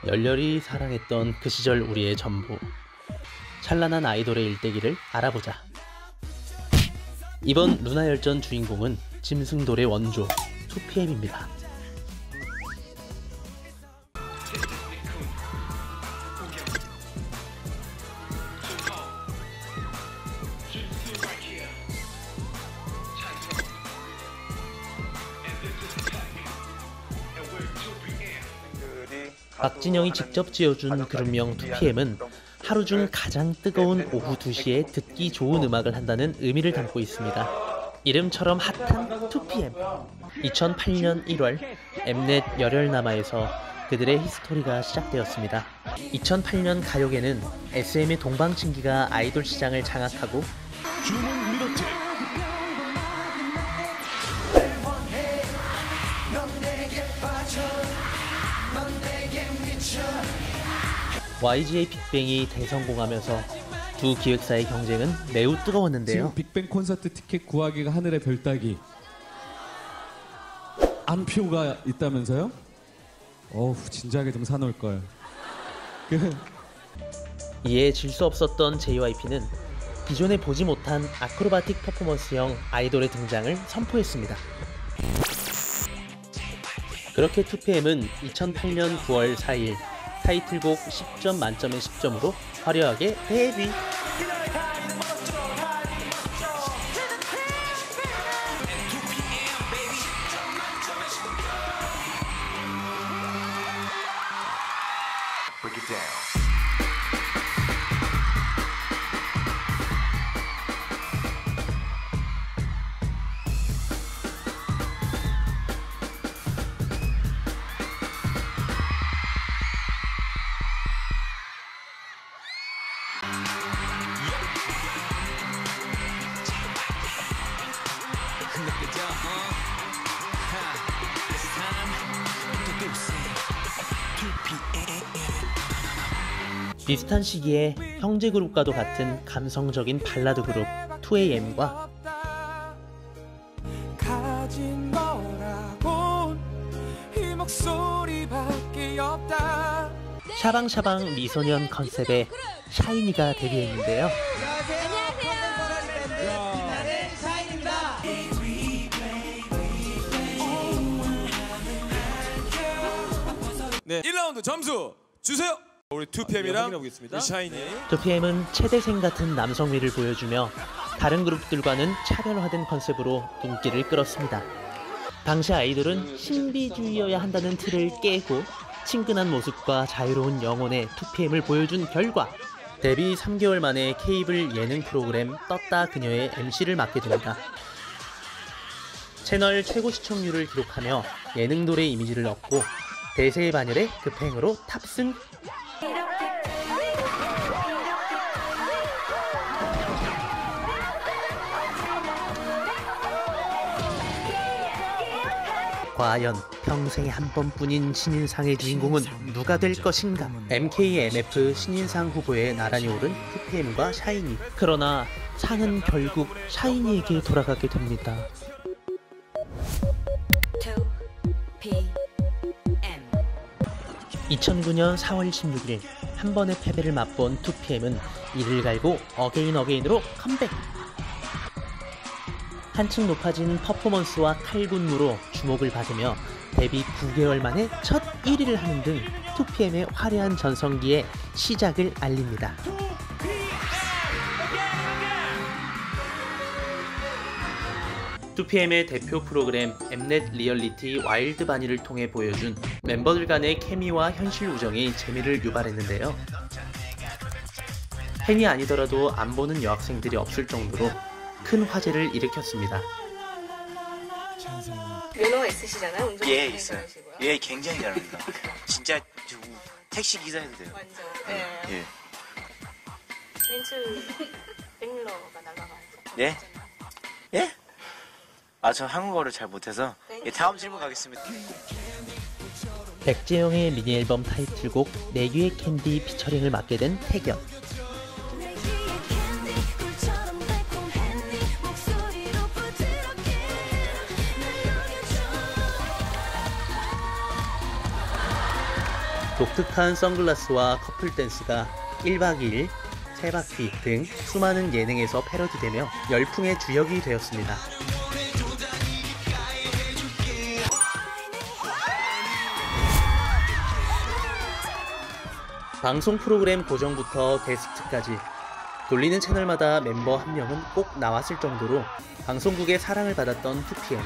열렬히 사랑했던 그 시절 우리의 전부, 찬란한 아이돌의 일대기를 알아보자. 이번 루나열전 주인공은 짐승돌의 원조 2PM입니다. 박진영이 직접 지어준 그룹명 2PM은 하루 중 가장 뜨거운 오후 2시에 듣기 좋은 음악을 한다는 의미를 담고 있습니다. 이름처럼 핫한 2PM. 2008년 1월 엠넷 열혈남아에서 그들의 히스토리가 시작되었습니다. 2008년 가요계는 SM의 동방친기가 아이돌 시장을 장악하고 YG의 빅뱅이 대성공하면서 두 기획사의 경쟁은 매우 뜨거웠는데요. 지금 빅뱅 콘서트 티켓 구하기가 하늘의 별 따기. 안표가 있다면서요? 어우, 진작에 좀 사놓을 걸. 이에 질 수 없었던 JYP는 기존에 보지 못한 아크로바틱 퍼포먼스형 아이돌의 등장을 선포했습니다. 그렇게 2PM은 2008년 9월 4일 타이틀곡 10점 만점의 10점으로 화려하게 데뷔! 비슷한 시기에 형제 그룹과도 같은 감성적인 발라드 그룹 2AM과 샤방샤방 미소년 컨셉의 샤이니가 데뷔했는데요. 네, 1라운드 점수 주세요. 우리 2PM이랑 샤이니. 2PM은 최대생 같은 남성미를 보여주며 다른 그룹들과는 차별화된 컨셉으로 인기를 끌었습니다. 당시 아이돌은 신비주의여야 한다는 틀을 깨고 친근한 모습과 자유로운 영혼의 2PM을 보여준 결과 데뷔 3개월 만에 케이블 예능 프로그램 떴다 그녀의 MC를 맡게 됩니다. 채널 최고 시청률을 기록하며 예능돌의 이미지를 얻고 대세의 반열에 급행으로 탑승! 과연 평생에 한 번뿐인 신인상의 주인공은 누가 될 것인가? MKMF 신인상 후보에 나란히 오른 2PM과 샤이니. 그러나 상은 결국 샤이니에게 돌아가게 됩니다. 2009년 4월 16일 한 번의 패배를 맛본 2PM은 이를 갈고 어게인으로 컴백! 한층 높아진 퍼포먼스와 칼군무로 주목을 받으며 데뷔 9개월 만에 첫 1위를 하는 등 2PM의 화려한 전성기의 시작을 알립니다. 2PM의 대표 프로그램 엠넷 리얼리티 와일드 바니를 통해 보여준 멤버들 간의 케미와 현실 우정이 재미를 유발했는데요. 팬이 아니더라도 안 보는 여학생들이 없을 정도로 큰 화제를 일으켰습니다. 면허가 있으시잖아요? 예, 있어요. 예, 굉장히 잘합니다. 진짜 택시 기사 해도 돼요. 완전. 네. 예. 벤츠 백밀러가 날아가서. 네? 예? 아, 저 한국어를 잘 못해서. 예, 다음 질문 가겠습니다. 백재영의 미니 앨범 타이틀곡 내귀의 캔디 피처링을 맡게 된 태견. 독특한 선글라스와 커플 댄스가 1박 2일, 세바퀴 등 수많은 예능에서 패러디되며 열풍의 주역이 되었습니다. 방송 프로그램 고정부터 게스트까지 돌리는 채널마다 멤버 한 명은 꼭 나왔을 정도로 방송국의 사랑을 받았던 2PM.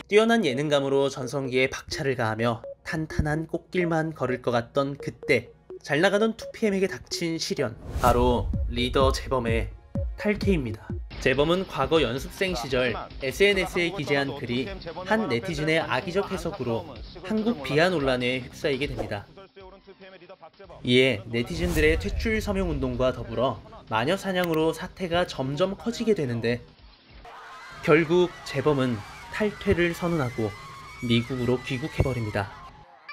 뛰어난 예능감으로 전성기에 박차를 가하며 탄탄한 꽃길만 걸을 것 같던 그때 잘 나가던 2PM에게 닥친 시련, 바로 리더 재범의 탈퇴입니다. 재범은 과거 연습생 시절 SNS에 기재한 글이 한 네티즌의 악의적 해석으로 한국 비하 논란에 휩싸이게 됩니다. 이에 네티즌들의 퇴출 서명 운동과 더불어 마녀 사냥으로 사태가 점점 커지게 되는데 결국 재범은 탈퇴를 선언하고 미국으로 귀국해버립니다.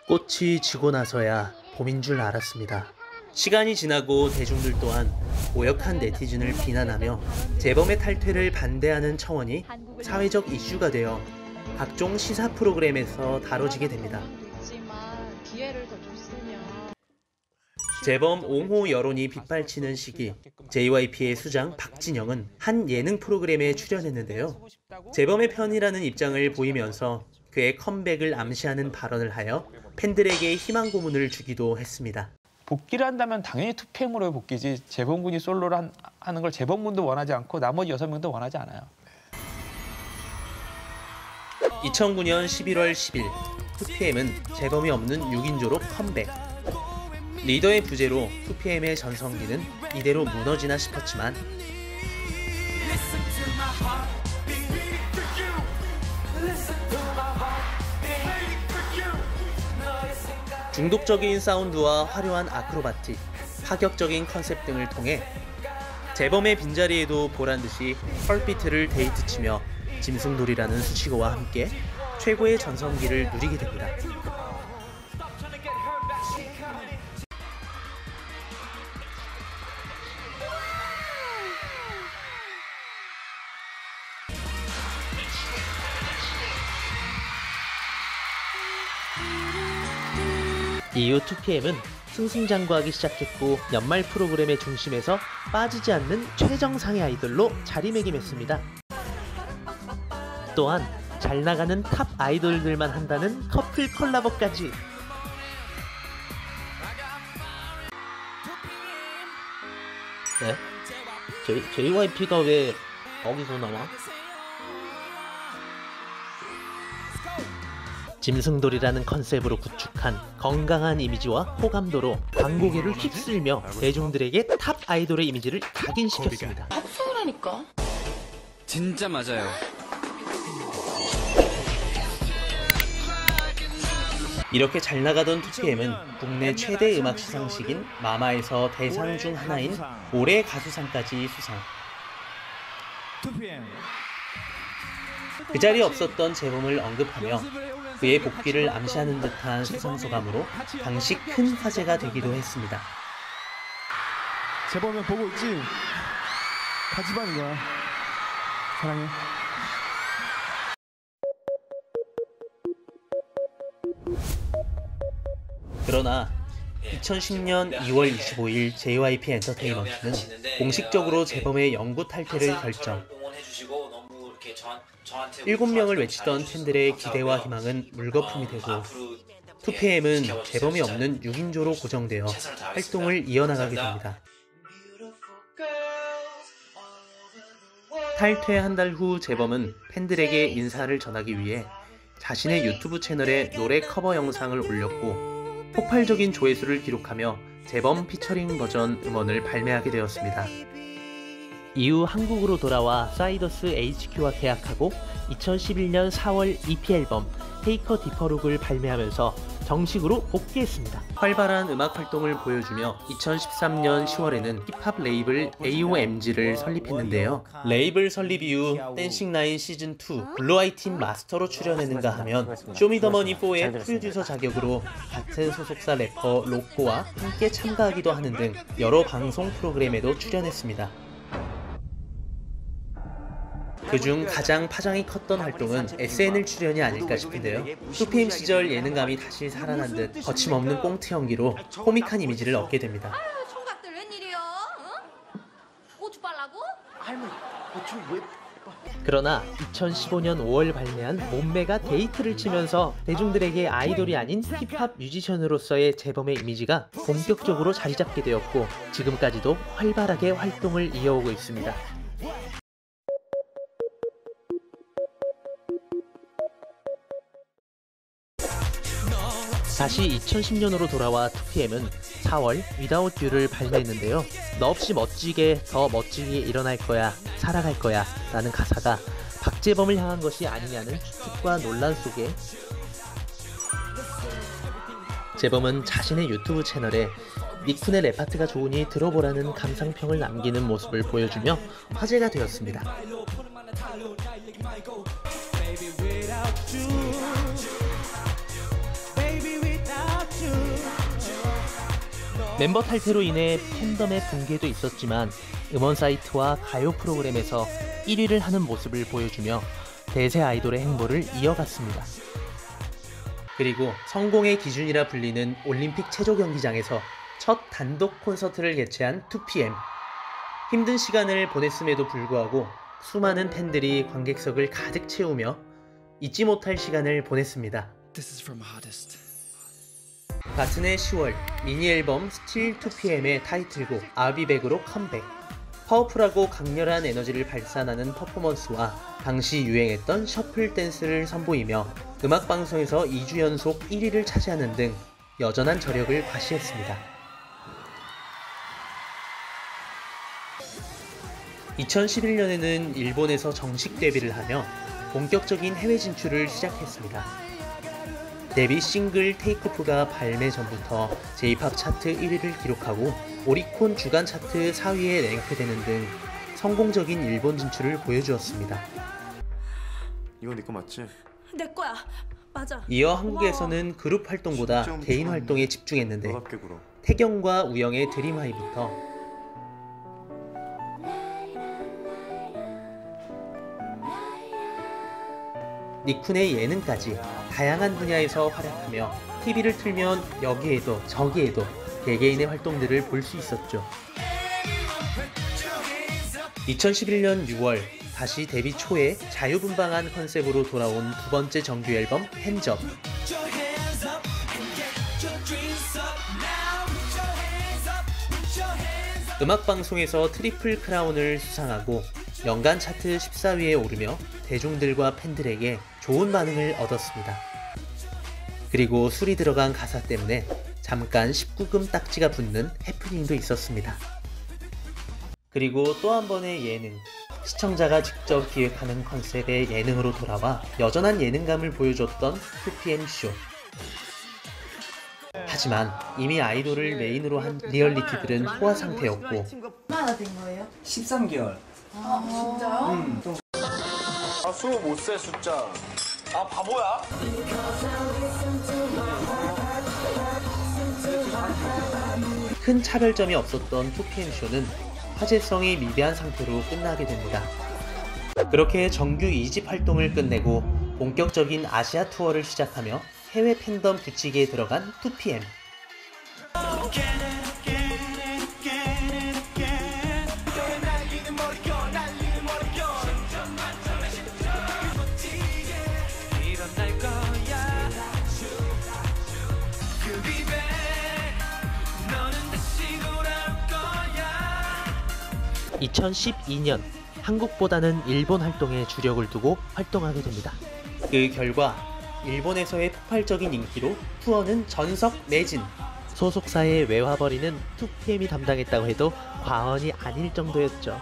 꽃이 지고 나서야 봄인 줄 알았습니다. 시간이 지나고 대중들 또한 오역한 네티즌을 비난하며 재범의 탈퇴를 반대하는 청원이 사회적 이슈가 되어 각종 시사 프로그램에서 다뤄지게 됩니다. 재범 옹호 여론이 빗발치는 시기, JYP의 수장 박진영은 한 예능 프로그램에 출연했는데요. 재범의 편이라는 입장을 보이면서 그의 컴백을 암시하는 발언을 하여 팬들에게 희망 고문을 주기도 했습니다. 복귀를 한다면 당연히 2PM으로의 복귀지, 재범군이 솔로를 하는 걸 재범군도 원하지 않고 나머지 6명도 원하지 않아요. 2009년 11월 10일 2PM은 재범이 없는 6인조로 컴백. 리더의 부재로 2PM의 전성기는 이대로 무너지나 싶었지만 중독적인 사운드와 화려한 아크로바틱, 파격적인 컨셉 등을 통해 재범의 빈자리에도 보란듯이 펄비트를 데이트치며 짐승돌이라는 수식어와 함께 최고의 전성기를 누리게 됩니다. 이후 2PM은 승승장구하기 시작했고 연말 프로그램의 중심에서 빠지지 않는 최정상의 아이돌로 자리매김했습니다. 또한 잘 나가는 탑 아이돌들만 한다는 커플 콜라보까지. 네? JYP가 왜 거기서 나와? 짐승돌이라는 컨셉으로 구축한 건강한 이미지와 호감도로 광고계를 휩쓸며 대중들에게 탑 아이돌의 이미지를 각인시켰습니다. 합성이라니까. 진짜 맞아요. 이렇게 잘 나가던 2PM은 국내 최대 음악 시상식인 마마에서 대상 중 하나인 올해 가수상까지 수상. 그 자리에 없었던 재범을 언급하며 그의 복귀를 암시하는 듯한 수상소감으로 당시 큰 화제가 되기도 했습니다. 재범이 보고 있지? 같이 봐는 거야. 사랑해. 그러나 2010년 2월 25일 JYP 엔터테인먼트는 공식적으로 재범의 영구 탈퇴를 결정. 7명을 외치던 팬들의 기대와 희망은 물거품이 되고 2PM은 재범이 없는 6인조로 고정되어 활동을 이어나가게 됩니다. 탈퇴 한 달 후 재범은 팬들에게 인사를 전하기 위해 자신의 유튜브 채널에 노래 커버 영상을 올렸고 폭발적인 조회수를 기록하며 재범 피처링 버전 음원을 발매하게 되었습니다. 이후 한국으로 돌아와 사이더스 HQ와 계약하고 2011년 4월 EP 앨범 테이커 디퍼룩을 발매하면서 정식으로 복귀했습니다. 활발한 음악 활동을 보여주며 2013년 10월에는 힙합 레이블 AOMG를 설립했는데요. 레이블 설립 이후 댄싱라인 시즌2 블루아이팀 마스터로 출연했는가 하면 쇼미더머니4의 프로듀서 자격으로 같은 소속사 래퍼 로꼬와 함께 참가하기도 하는 등 여러 방송 프로그램에도 출연했습니다. 그중 가장 파장이 컸던 활동은 SNL 출연이 아닐까 싶은데요. 2PM 시절 예능감이 다시 살아난 듯 거침없는 꽁트 연기로 코믹한 이미지를 얻게 됩니다. 아유, 총각들 웬일이요? 응? 고추 빨라고? 그러나 2015년 5월 발매한 몸매가 데이트를 치면서 대중들에게 아이돌이 아닌 힙합 뮤지션으로서의 재범의 이미지가 본격적으로 자리 잡게 되었고 지금까지도 활발하게 활동을 이어오고 있습니다. 다시 2010년으로 돌아와 2PM은 4월 Without You를 발매했는데요. 너 없이 멋지게 더 멋지게 일어날 거야, 살아갈 거야 라는 가사가 박재범을 향한 것이 아니냐는 추측과 논란 속에 재범은 자신의 유튜브 채널에 니쿤의 랩파트가 좋으니 들어보라는 감상평을 남기는 모습을 보여주며 화제가 되었습니다. 멤버 탈퇴로 인해 팬덤의 붕괴도 있었지만 음원 사이트와 가요 프로그램에서 1위를 하는 모습을 보여주며 대세 아이돌의 행보를 이어갔습니다. 그리고 성공의 기준이라 불리는 올림픽 체조 경기장에서 첫 단독 콘서트를 개최한 2PM. 힘든 시간을 보냈음에도 불구하고 수많은 팬들이 관객석을 가득 채우며 잊지 못할 시간을 보냈습니다. 같은 해 10월 미니 앨범 Still 2PM의 타이틀곡 I'll Be Back으로 컴백. 파워풀하고 강렬한 에너지를 발산하는 퍼포먼스와 당시 유행했던 셔플 댄스를 선보이며 음악방송에서 2주 연속 1위를 차지하는 등 여전한 저력을 과시했습니다. 2011년에는 일본에서 정식 데뷔를 하며 본격적인 해외 진출을 시작했습니다. 데뷔 싱글 테이크오프가 발매 전부터 J-POP 차트 1위를 기록하고 오리콘 주간 차트 4위에 랭크되는 등 성공적인 일본 진출을 보여주었습니다. 이거 네 거 맞지? 내 거야. 맞아. 이어 한국에서는 그룹 활동보다 개인 활동에 집중했는데 너답게 굴어. 태경과 우영의 드림하이부터 니쿤의 예능까지 다양한 분야에서 활약하며 TV를 틀면 여기에도 저기에도 개개인의 활동들을 볼 수 있었죠. 2011년 6월 다시 데뷔 초에 자유분방한 컨셉으로 돌아온 두 번째 정규 앨범 핸즈업. 음악방송에서 트리플 크라운을 수상하고 연간 차트 14위에 오르며 대중들과 팬들에게 좋은 반응을 얻었습니다. 그리고 술이 들어간 가사 때문에 잠깐 19금 딱지가 붙는 해프닝도 있었습니다. 그리고 또 한 번의 예능, 시청자가 직접 기획하는 컨셉의 예능으로 돌아와 여전한 예능감을 보여줬던 2PM 쇼. 하지만 이미 아이돌을 메인으로 한 리얼리티들은 포화 상태였고 얼마나 된 거예요? 13개월. 진짜요? 아, 25세 숫자. 아, 바보야? 큰 차별점이 없었던 2PM쇼는 화제성이 미비한 상태로 끝나게 됩니다. 그렇게 정규 2집 활동을 끝내고 본격적인 아시아 투어를 시작하며 해외 팬덤 붙이기에 들어간 2PM. (2012년) 한국보다는 일본 활동에 주력을 두고 활동하게 됩니다. 그 결과 일본에서의 폭발적인 인기로 투어는 전석 매진. 소속사에 외화벌이는 2PM이 담당했다고 해도 과언이 아닐 정도였죠.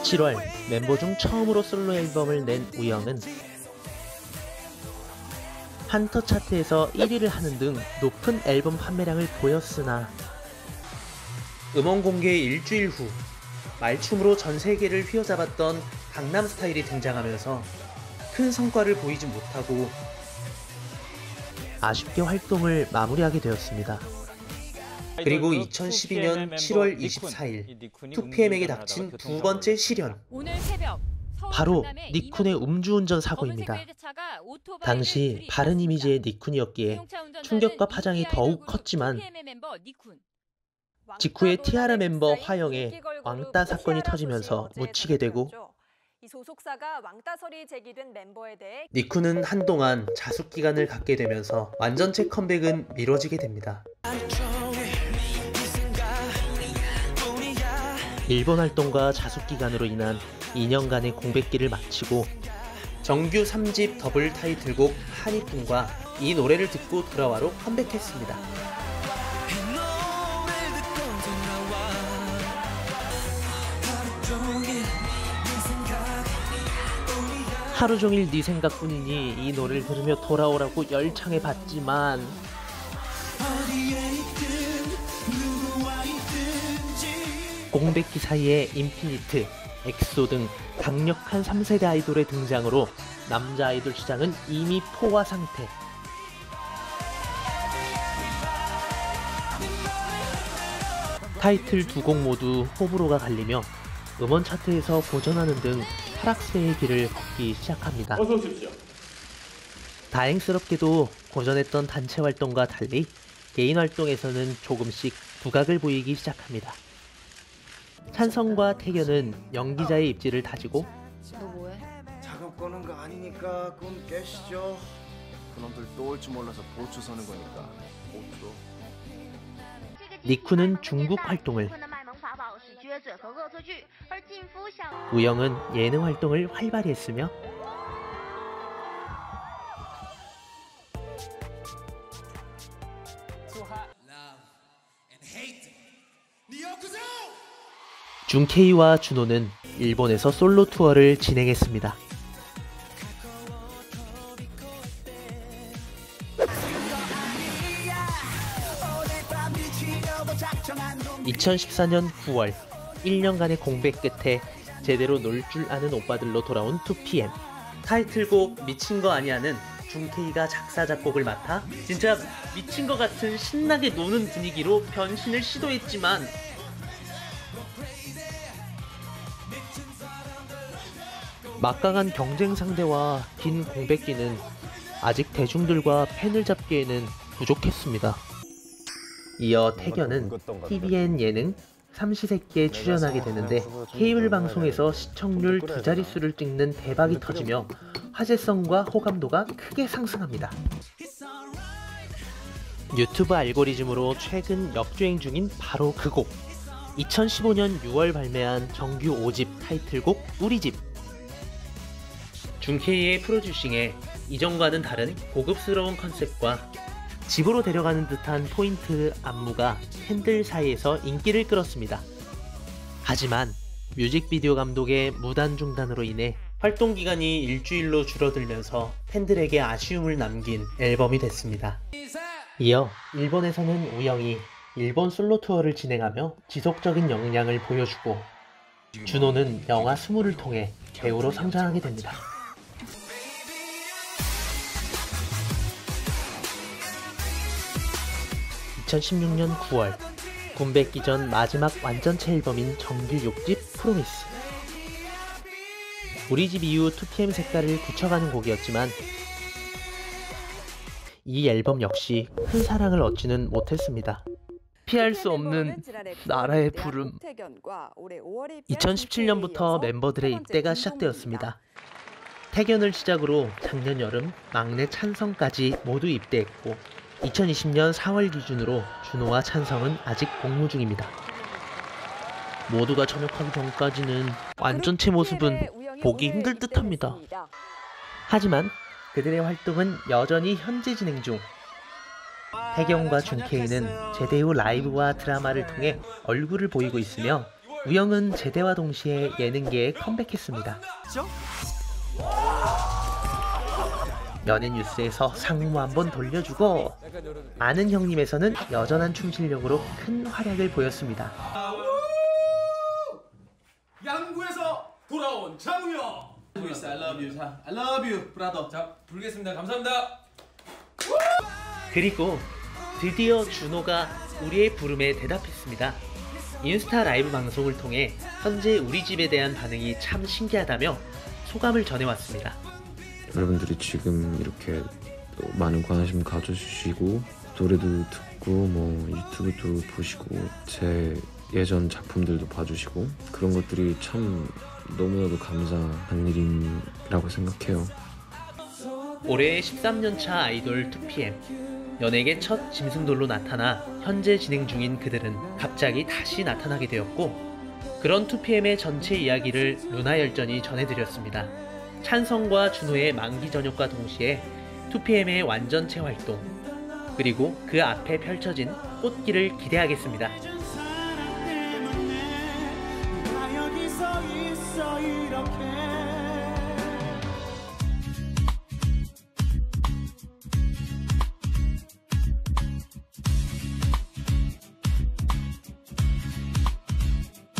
7월 멤버 중 처음으로 솔로 앨범을 낸 우영은 한터 차트에서 1위를 하는 등 높은 앨범 판매량을 보였으나 음원 공개 일주일 후 말춤으로 전 세계를 휘어잡았던 강남 스타일이 등장하면서 큰 성과를 보이지 못하고 아쉽게 활동을 마무리하게 되었습니다. 그리고 2012년 7월 24일 2PM에게 닥친 두 번째 시련. 오늘 새벽 바로 니쿤의 음주운전 사고입니다. 당시 바른 이미지의 니쿤이었기에 충격과 파장이 더욱 컸지만 직후에 티아라 멤버 화영의 왕따 사건이 터지면서 묻히게 되고 소속사가 왕따설이 제기된 멤버에 대해 니쿤은 한동안 자숙 기간을 갖게 되면서 완전체 컴백은 미뤄지게 됩니다. 일본 활동과 자숙 기간으로 인한 2년간의 공백기를 마치고 정규 3집 더블 타이틀곡 하니쿤과 이 노래를 듣고 돌아와로 컴백했습니다. 하루 종일 네 생각뿐이니 이 노래를 들으며 돌아오라고 열창해 봤지만 공백기 사이에 인피니트, 엑소 등 강력한 3세대 아이돌의 등장으로 남자 아이돌 시장은 이미 포화 상태. 타이틀 두 곡 모두 호불호가 갈리며 음원 차트에서 고전하는 등 하락세의 길을 걷기 시작합니다. 어서 오십시오. 다행스럽게도 고전했던 단체 활동과 달리 개인 활동에서는 조금씩 두각을 보이기 시작합니다. 찬성과 태견은 연기자의 입지를 다지고 너 뭐해? 작업 거는 거 아니니까 꿈 깨시죠. 그놈들 또 올 줄 몰라서 보초 서는 거니까 보초. 니쿤은 중국 활동을, 우영은 예능 활동을 활발히 했으며 준케이와 준호는 일본에서 솔로 투어를 진행했습니다. (2014년 9월) 1년간의 공백 끝에 제대로 놀 줄 아는 오빠들로 돌아온 2PM. 타이틀곡 미친 거 아니야는 준케이가 작사 작곡을 맡아 진짜 미친 것 같은 신나게 노는 분위기로 변신을 시도했지만 막강한 경쟁 상대와 긴 공백기는 아직 대중들과 팬을 잡기에는 부족했습니다. 이어 태견은 TVN 예능 삼시세끼에 출연하게 되는데 케이블 방송에서 시청률 두 자릿수를 찍는 대박이 터지며 화제성과 호감도가 크게 상승합니다. 유튜브 알고리즘으로 최근 역주행 중인 바로 그 곡. 2015년 6월 발매한 정규 5집 타이틀곡 우리집. 준케이의 프로듀싱에 이전과는 다른 고급스러운 컨셉과 집으로 데려가는 듯한 포인트 안무가 팬들 사이에서 인기를 끌었습니다. 하지만 뮤직비디오 감독의 무단 중단으로 인해 활동 기간이 일주일로 줄어들면서 팬들에게 아쉬움을 남긴 앨범이 됐습니다. 이어 일본에서는 우영이 일본 솔로 투어를 진행하며 지속적인 역량을 보여주고 준호는 영화 스물을 통해 배우로 성장하게 됩니다. 2016년 9월 군백기 전 마지막 완전체 앨범인 정규 6집 프로미스. 우리집 이후 2PM 색깔을 굳혀가는 곡이었지만 이 앨범 역시 큰 사랑을 얻지는 못했습니다. 피할 수 없는 나라의 부름. 2017년부터 멤버들의 입대가 시작되었습니다. 태견을 시작으로 작년 여름 막내 찬성까지 모두 입대했고 2020년 4월 기준으로 준호와 찬성은 아직 복무 중입니다. 모두가 전역하기 전까지는 완전체 모습은 보기 힘들 듯합니다. 하지만 그들의 활동은 여전히 현재 진행 중. 태경과 준케이는 제대 후 라이브와 드라마를 통해 얼굴을 보이고 있으며 우영은 제대와 동시에 예능계에 컴백했습니다. 연예 뉴스에서 상무 한번 돌려주고 아는 형님에서는 여전한 춤 실력으로 큰 활약을 보였습니다. 양구에서 돌아온 장우영. I love you. 자, I love you, brother. 자, 부르겠습니다. 감사합니다. 그리고 드디어 준호가 우리의 부름에 대답했습니다. 인스타 라이브 방송을 통해 현재 우리 집에 대한 반응이 참 신기하다며 소감을 전해왔습니다. 여러분들이 지금 이렇게 많은 관심 가져주시고 노래도 듣고 뭐 유튜브도 보시고 제 예전 작품들도 봐주시고 그런 것들이 참 너무나도 감사한 일이라고 생각해요. 올해 13년차 아이돌 2PM. 연예계 첫 짐승돌로 나타나 현재 진행 중인 그들은 갑자기 다시 나타나게 되었고, 그런 2PM의 전체 이야기를 루나열전이 전해드렸습니다. 찬성과 준호의 만기 전역과 동시에 2PM의 완전체 활동, 그리고 그 앞에 펼쳐진 꽃길을 기대하겠습니다. 여기서 있어 이렇게